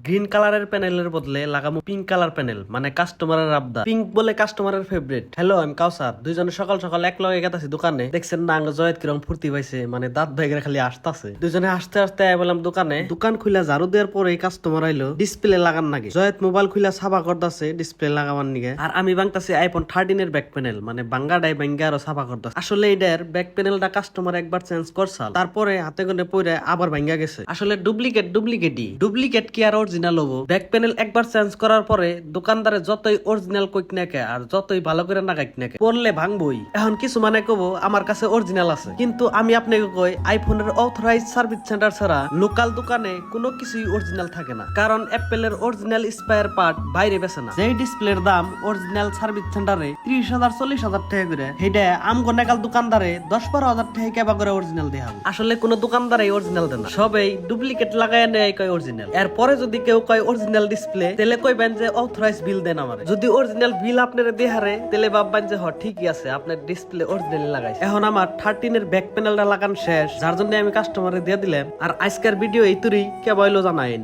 Green কালারের প্যানেলের বদলে লাগামু পিঙ্ক কালার প্যানেল, মানে কাস্টমারের আবদা। পিঙ্ক বলে কাস্টমারের ফেভারিট। হ্যালো, আমি কাউসার। দুইজনে সকাল সকাল এক লগে গেতাছি দোকানে। দেখছেন না আঙ্গ জয়েদ কিরম ফুর্তি পাইছে, মানে দাঁত ভাইগের খালি আসতাছে। দুইজনে আসতে আসতে বললাম দোকানে। দোকান খুলে ঝাড়ু দেওয়ার পরে কাস্টমার আইলো ডিসপ্লে লাগান নাকি। জয়েদ মোবাইল খুলে সাফা করতেছে ডিসপ্লে লাগাবার নিগে, আর আমি বাংতাছি আইফোন 13 এর ব্যাক প্যানেল, মানে বাঙ্গাডাই বাঙ্গা আরো সাফা করতেছে। আসলে এটার ব্যাক প্যানেলটা কাস্টমার একবার চেঞ্জ করছাল, তারপরে হাতে করে পরে আবার ভাঙ্গা গেছে। আসলে ডুপ্লিকেট কি আর অরিজিনাল হবো? ব্যাক প্যানেল একবার চেঞ্জ করার পরে দোকানদারে যতই অরিজিনাল কইক নাকে আর যতই ভালো করে না কাইক নাকে, পড়লে ভাঙবই। এখন কিছু মানে কব আমার কাছে অরিজিনাল আছে, কিন্তু আমি আপনাকে কই আইফোনের অথরাইজ সার্ভিস সেন্টার ছাড়া লোকাল দোকানে কোনো কিছুই অরিজিনাল থাকে না। কারণ অ্যাপেলের অরিজিনাল স্পেয়ার পার্ট বাইরে বেছে না। যেই ডিসপ্লের দাম অরিজিনাল সার্ভিস সেন্টারে 30,000 40,000 টাকা করে, সেইটা আমগো নাকাল দোকানদারে 10-12,000 টাকা কেবা করে অরিজিনাল দেয়া হবে। আসলে কোনো দোকানদারে অরিজিনাল দেয় না, সবাই ডুপ্লিকেট লাগায় নেয় কয় অরিজিনাল। এরপরে যদি কেউ কয় অরিজিনাল ডিসপ্লে, তাহলে কইবেন যে অথরাইজ বিল দেন আমারে। যদি অরিজিনাল বিল আপনারে দেহারে, তাহলে ভাববেন যে ঠিকই আছে, আপনার ডিসপ্লে অরিজিনাল লাগাইছে। এখন আমার 13 এর ব্যাক প্যানেলটা লাগান শেষ, যার জন্য আমি কাস্টমারে দিয়ে দিলাম। আর আজকের ভিডিও এই তুরি কে বইলো জানাইন।